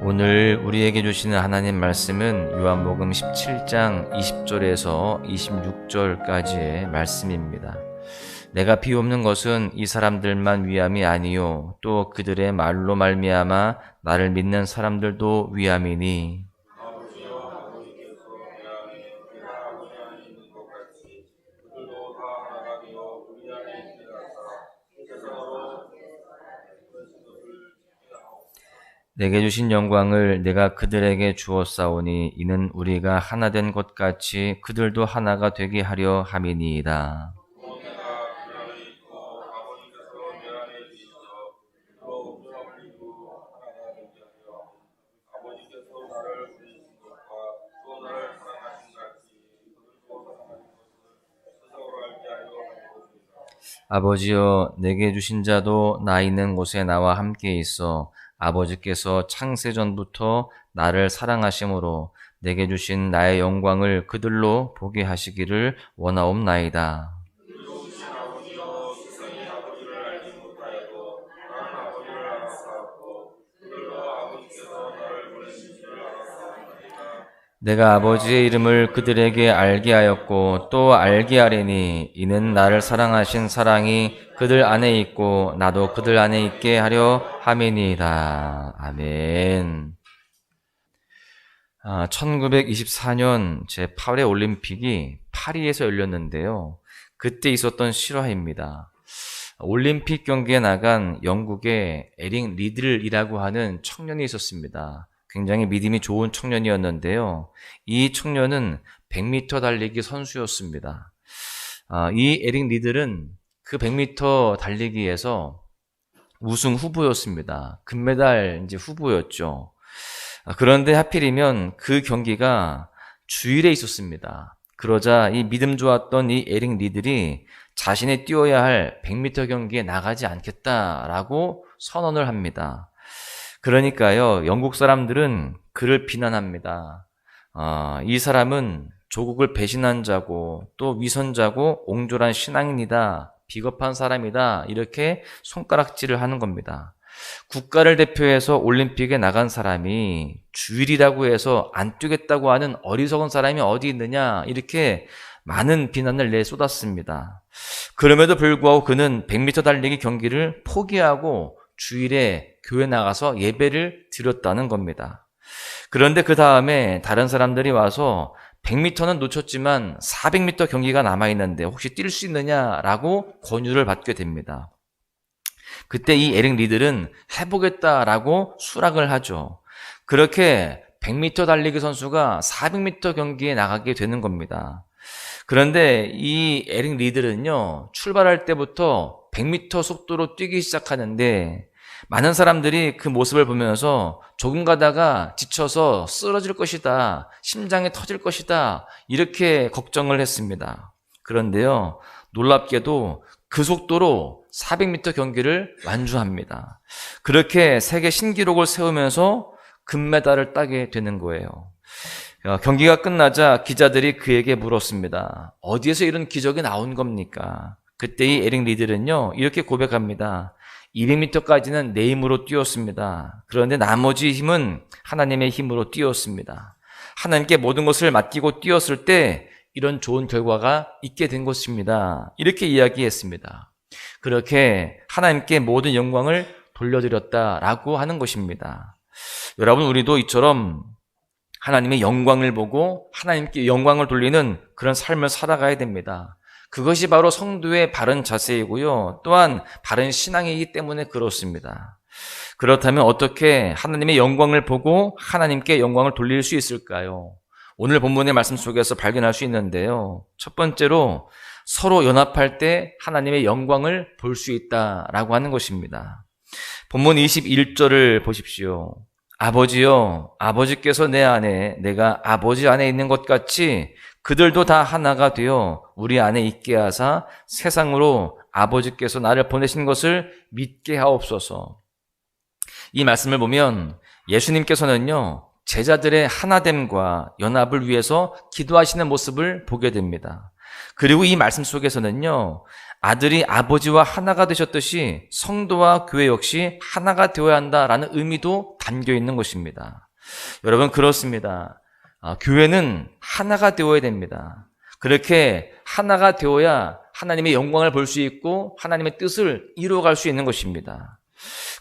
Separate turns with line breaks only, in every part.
오늘 우리에게 주시는 하나님 말씀은 요한복음 17장 20절에서 26절까지의 말씀입니다. 내가 비옵는 것은 이 사람들만 위함이 아니요 또 그들의 말로 말미암아 나를 믿는 사람들도 위함이니. 내게 주신 영광을 내가 그들에게 주었사오니 이는 우리가 하나 된 것 같이 그들도 하나가 되게 하려 함이니이다. 아버지여, 내게 주신 자도 나 있는 곳에 나와 함께 있어 아버지께서 창세전부터 나를 사랑하심으로 내게 주신 나의 영광을 그들로 보게 하시기를 원하옵나이다. 내가 아버지의 이름을 그들에게 알게 하였고 또 알게 하리니 이는 나를 사랑하신 사랑이 그들 안에 있고 나도 그들 안에 있게 하려 함이니이다. 아멘. 1924년 제8회 올림픽이 파리에서 열렸는데요. 그때 있었던 실화입니다. 올림픽 경기에 나간 영국의 에릭 리들이라고 하는 청년이 있었습니다. 굉장히 믿음이 좋은 청년이었는데요. 이 청년은 100m 달리기 선수였습니다. 이 에릭 리들은 그 100m 달리기에서 우승 후보였습니다. 금메달 후보였죠. 그런데 하필이면 그 경기가 주일에 있었습니다. 그러자 이 믿음 좋았던 이 에릭 리들이 자신이 뛰어야 할 100m 경기에 나가지 않겠다라고 선언을 합니다. 그러니까요, 영국 사람들은 그를 비난합니다. 이 사람은 조국을 배신한 자고 또 위선자고 옹졸한 신앙인이다, 비겁한 사람이다, 이렇게 손가락질을 하는 겁니다. 국가를 대표해서 올림픽에 나간 사람이 주일이라고 해서 안 뛰겠다고 하는 어리석은 사람이 어디 있느냐, 이렇게 많은 비난을 내쏟았습니다. 그럼에도 불구하고 그는 100m 달리기 경기를 포기하고 주일에 교회 나가서 예배를 드렸다는 겁니다. 그런데 그 다음에 다른 사람들이 와서 100m는 놓쳤지만 400m 경기가 남아있는데 혹시 뛸 수 있느냐라고 권유를 받게 됩니다. 그때 이 에릭 리들은 해보겠다라고 수락을 하죠. 그렇게 100m 달리기 선수가 400m 경기에 나가게 되는 겁니다. 그런데 이 에릭 리들은요, 출발할 때부터 100m 속도로 뛰기 시작하는데 많은 사람들이 그 모습을 보면서 조금 가다가 지쳐서 쓰러질 것이다, 심장이 터질 것이다, 이렇게 걱정을 했습니다. 그런데요, 놀랍게도 그 속도로 400m 경기를 완주합니다. 그렇게 세계 신기록을 세우면서 금메달을 따게 되는 거예요. 경기가 끝나자 기자들이 그에게 물었습니다. 어디에서 이런 기적이 나온 겁니까? 그때 이 에릭 리들은요, 이렇게 고백합니다. 200m까지는 내 힘으로 뛰었습니다. 그런데 나머지 힘은 하나님의 힘으로 뛰었습니다. 하나님께 모든 것을 맡기고 뛰었을 때 이런 좋은 결과가 있게 된 것입니다. 이렇게 이야기했습니다. 그렇게 하나님께 모든 영광을 돌려드렸다라고 하는 것입니다. 여러분, 우리도 이처럼 하나님의 영광을 보고 하나님께 영광을 돌리는 그런 삶을 살아가야 됩니다. 그것이 바로 성도의 바른 자세이고요, 또한 바른 신앙이기 때문에 그렇습니다. 그렇다면 어떻게 하나님의 영광을 보고 하나님께 영광을 돌릴 수 있을까요? 오늘 본문의 말씀 속에서 발견할 수 있는데요, 첫 번째로 서로 연합할 때 하나님의 영광을 볼 수 있다라고 하는 것입니다. 본문 21절을 보십시오. 아버지여, 아버지께서 내 안에 내가 아버지 안에 있는 것 같이 그들도 다 하나가 되어 우리 안에 있게 하사 세상으로 아버지께서 나를 보내신 것을 믿게 하옵소서. 이 말씀을 보면 예수님께서는요, 제자들의 하나됨과 연합을 위해서 기도하시는 모습을 보게 됩니다. 그리고 이 말씀 속에서는요, 아들이 아버지와 하나가 되셨듯이 성도와 교회 역시 하나가 되어야 한다라는 의미도 담겨 있는 것입니다. 여러분, 그렇습니다. 교회는 하나가 되어야 됩니다. 그렇게 하나가 되어야 하나님의 영광을 볼 수 있고 하나님의 뜻을 이루어갈 수 있는 것입니다.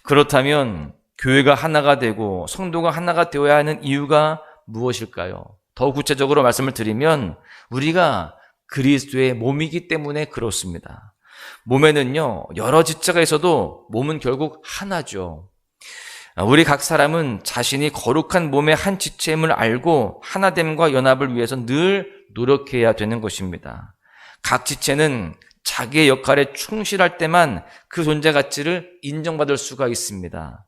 그렇다면 교회가 하나가 되고 성도가 하나가 되어야 하는 이유가 무엇일까요? 더 구체적으로 말씀을 드리면 우리가 그리스도의 몸이기 때문에 그렇습니다. 몸에는요, 여러 지체가 있어도 몸은 결국 하나죠. 우리 각 사람은 자신이 거룩한 몸의 한 지체임을 알고 하나됨과 연합을 위해서 늘 노력해야 되는 것입니다. 각 지체는 자기의 역할에 충실할 때만 그 존재 가치를 인정받을 수가 있습니다.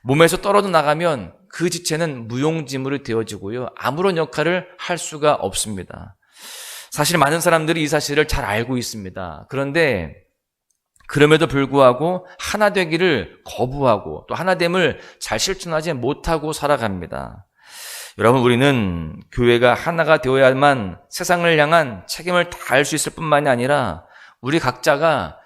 몸에서 떨어져 나가면 그 지체는 무용지물이 되어지고요, 아무런 역할을 할 수가 없습니다. 사실 많은 사람들이 이 사실을 잘 알고 있습니다. 그런데 그럼에도 불구하고 하나 되기를 거부하고 또 하나됨을 잘 실천하지 못하고 살아갑니다. 여러분, 우리는 교회가 하나가 되어야만 세상을 향한 책임을 다할 수 있을 뿐만이 아니라 우리 각자가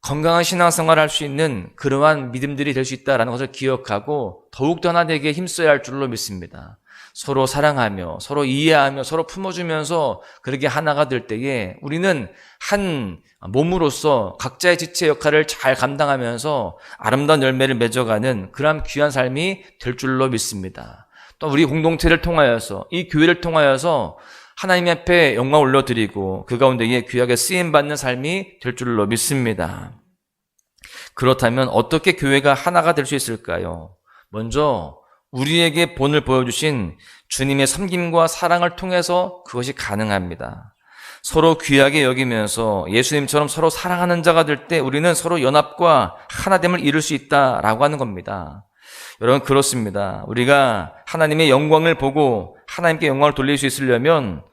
건강한 신앙생활을 할 수 있는 그러한 믿음들이 될 수 있다는 것을 기억하고 더욱더 하나 되기에 힘써야 할 줄로 믿습니다. 서로 사랑하며 서로 이해하며 서로 품어주면서 그렇게 하나가 될 때에 우리는 한 몸으로서 각자의 지체 역할을 잘 감당하면서 아름다운 열매를 맺어가는 그러한 귀한 삶이 될 줄로 믿습니다. 또 우리 공동체를 통하여서, 이 교회를 통하여서 하나님 앞에 영광 올려드리고 그 가운데에 귀하게 쓰임받는 삶이 될 줄로 믿습니다. 그렇다면 어떻게 교회가 하나가 될 수 있을까요? 먼저 우리에게 본을 보여주신 주님의 섬김과 사랑을 통해서 그것이 가능합니다. 서로 귀하게 여기면서 예수님처럼 서로 사랑하는 자가 될 때 우리는 서로 연합과 하나됨을 이룰 수 있다라고 하는 겁니다. 여러분, 그렇습니다. 우리가 하나님의 영광을 보고 하나님께 영광을 돌릴 수 있으려면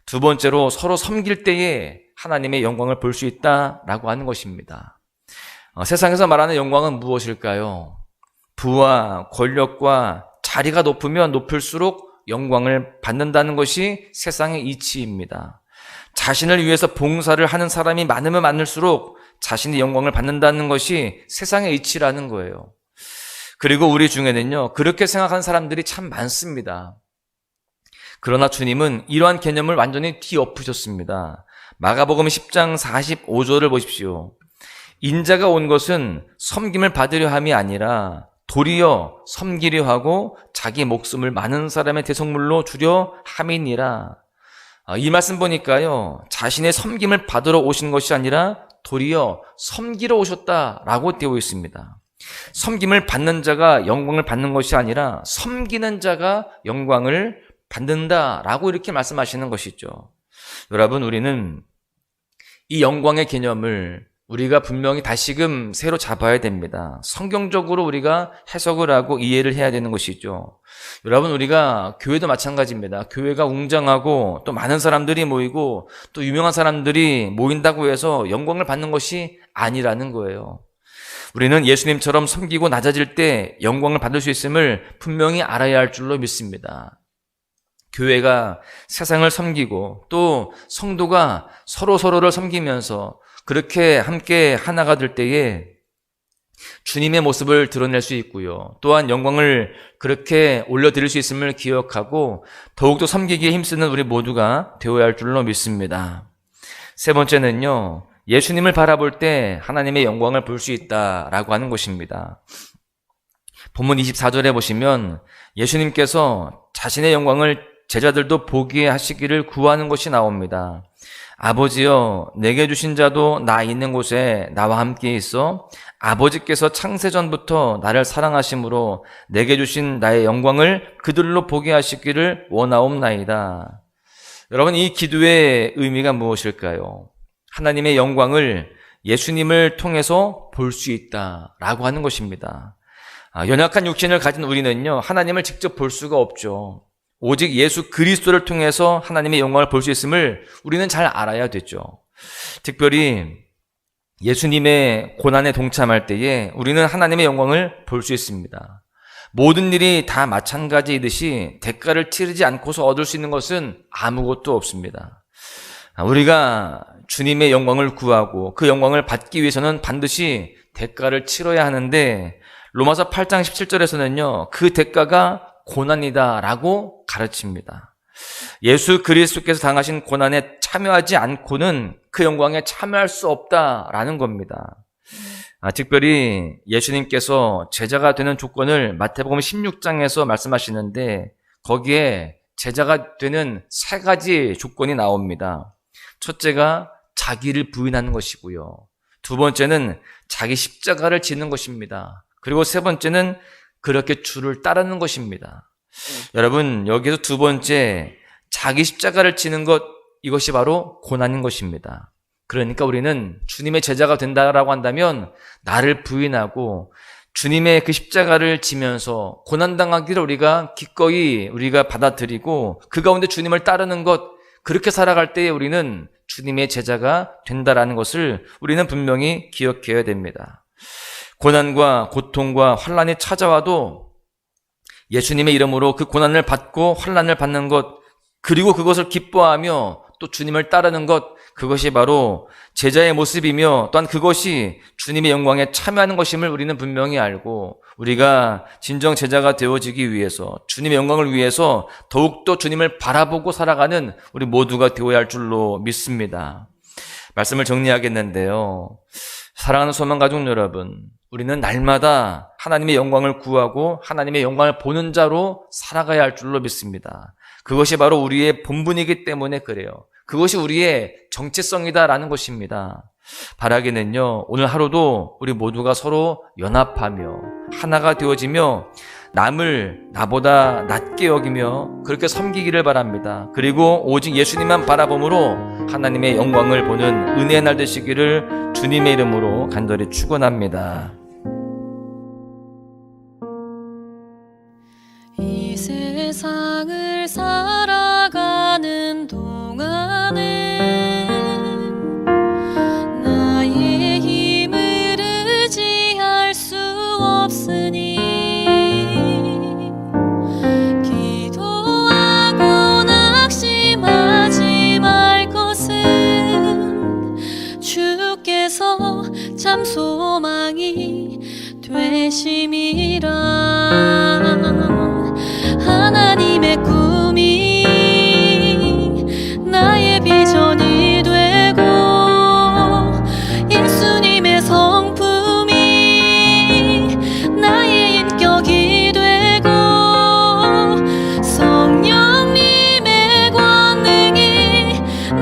두 번째로 서로 섬길 때에 하나님의 영광을 볼 수 있다라고 하는 것입니다. 세상에서 말하는 영광은 무엇일까요? 부와 권력과 자리가 높으면 높을수록 영광을 받는다는 것이 세상의 이치입니다. 자신을 위해서 봉사를 하는 사람이 많으면 많을수록 자신의 영광을 받는다는 것이 세상의 이치라는 거예요. 그리고 우리 중에는요, 그렇게 생각하는 사람들이 참 많습니다. 그러나 주님은 이러한 개념을 완전히 뒤엎으셨습니다. 마가복음 10장 45절을 보십시오. 인자가 온 것은 섬김을 받으려 함이 아니라 도리어 섬기려 하고 자기 목숨을 많은 사람의 대속물로 주려 함이니라. 이 말씀 보니까요, 자신의 섬김을 받으러 오신 것이 아니라 도리어 섬기러 오셨다라고 되어 있습니다. 섬김을 받는 자가 영광을 받는 것이 아니라 섬기는 자가 영광을 받는다라고 이렇게 말씀하시는 것이죠. 여러분, 우리는 이 영광의 개념을 우리가 분명히 다시금 새로 잡아야 됩니다. 성경적으로 우리가 해석을 하고 이해를 해야 되는 것이죠. 여러분, 우리가 교회도 마찬가지입니다. 교회가 웅장하고 또 많은 사람들이 모이고 또 유명한 사람들이 모인다고 해서 영광을 받는 것이 아니라는 거예요. 우리는 예수님처럼 섬기고 낮아질 때 영광을 받을 수 있음을 분명히 알아야 할 줄로 믿습니다. 교회가 세상을 섬기고 또 성도가 서로를 섬기면서 그렇게 함께 하나가 될 때에 주님의 모습을 드러낼 수 있고요. 또한 영광을 그렇게 올려드릴 수 있음을 기억하고 더욱더 섬기기에 힘쓰는 우리 모두가 되어야 할 줄로 믿습니다. 세 번째는요, 예수님을 바라볼 때 하나님의 영광을 볼 수 있다라고 하는 것입니다. 본문 24절에 보시면 예수님께서 자신의 영광을 제자들도 보게 하시기를 구하는 것이 나옵니다. 아버지여, 내게 주신 자도 나 있는 곳에 나와 함께 있어 아버지께서 창세전부터 나를 사랑하심으로 내게 주신 나의 영광을 그들로 보게 하시기를 원하옵나이다. 여러분, 이 기도의 의미가 무엇일까요? 하나님의 영광을 예수님을 통해서 볼 수 있다라고 하는 것입니다. 연약한 육신을 가진 우리는요, 하나님을 직접 볼 수가 없죠. 오직 예수 그리스도를 통해서 하나님의 영광을 볼 수 있음을 우리는 잘 알아야 되죠. 특별히 예수님의 고난에 동참할 때에 우리는 하나님의 영광을 볼 수 있습니다. 모든 일이 다 마찬가지이듯이 대가를 치르지 않고서 얻을 수 있는 것은 아무것도 없습니다. 우리가 주님의 영광을 구하고 그 영광을 받기 위해서는 반드시 대가를 치러야 하는데 로마서 8장 17절에서는요, 그 대가가 고난이다라고 가르칩니다. 예수 그리스도께서 당하신 고난에 참여하지 않고는 그 영광에 참여할 수 없다라는 겁니다. 특별히 예수님께서 제자가 되는 조건을 마태복음 16장에서 말씀하시는데 거기에 제자가 되는 3가지 조건이 나옵니다. 첫째가 자기를 부인하는 것이고요. 두 번째는 자기 십자가를 지는 것입니다. 그리고 세 번째는 그렇게 주를 따르는 것입니다. 여러분, 여기서 두 번째 자기 십자가를 지는 것, 이것이 바로 고난인 것입니다. 그러니까 우리는 주님의 제자가 된다라고 한다면 나를 부인하고 주님의 그 십자가를 지면서 고난당하기를 기꺼이 받아들이고 그 가운데 주님을 따르는 것, 그렇게 살아갈 때에 우리는 주님의 제자가 된다라는 것을 우리는 분명히 기억해야 됩니다. 고난과 고통과 환난이 찾아와도 예수님의 이름으로 그 고난을 받고 환난을 받는 것, 그리고 그것을 기뻐하며 또 주님을 따르는 것, 그것이 바로 제자의 모습이며 또한 그것이 주님의 영광에 참여하는 것임을 우리는 분명히 알고 우리가 진정 제자가 되어지기 위해서 주님의 영광을 위해서 더욱더 주님을 바라보고 살아가는 우리 모두가 되어야 할 줄로 믿습니다. 말씀을 정리하겠는데요. 사랑하는 소망가족 여러분, 우리는 날마다 하나님의 영광을 구하고 하나님의 영광을 보는 자로 살아가야 할 줄로 믿습니다. 그것이 바로 우리의 본분이기 때문에 그래요. 그것이 우리의 정체성이다라는 것입니다. 바라기는요, 오늘 하루도 우리 모두가 서로 연합하며 하나가 되어지며 남을 나보다 낮게 여기며 그렇게 섬기기를 바랍니다. 그리고 오직 예수님만 바라봄으로 하나님의 영광을 보는 은혜의 날 되시기를 주님의 이름으로 간절히 축원합니다.
이 세상을 살아가는 동안에 나의 힘을 의지할 수 없으니 기도하고 낙심하지 말 것은 주께서 참 소망이 되심이라. 하나님의 꿈이 나의 비전이 되고 예수님의 성품이 나의 인격이 되고 성령님의 권능이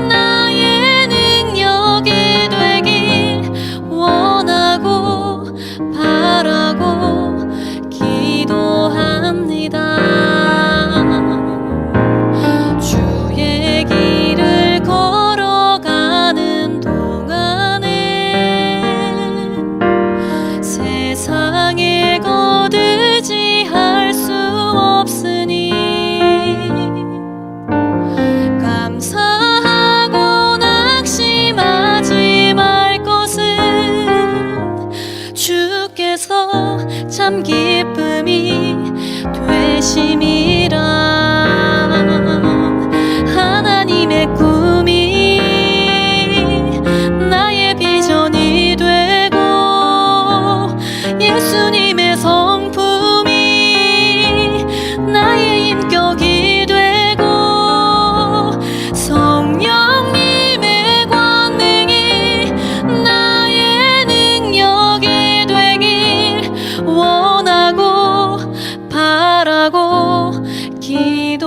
나의 능력이 되길 원하고 바라고 기도합니다. 주의 길을 걸어가는 동안에 세상에 거두지할 수 없으니 감사하고 낙심하지 말 것은 주께서 참 기쁨이 되심이라. 하나님의 꿈이 나의 비전이 되고 예수님의 성품이 나의 인격이 되고 성령님의 권능이 나의 능력이 되길 원하고 바라고 기도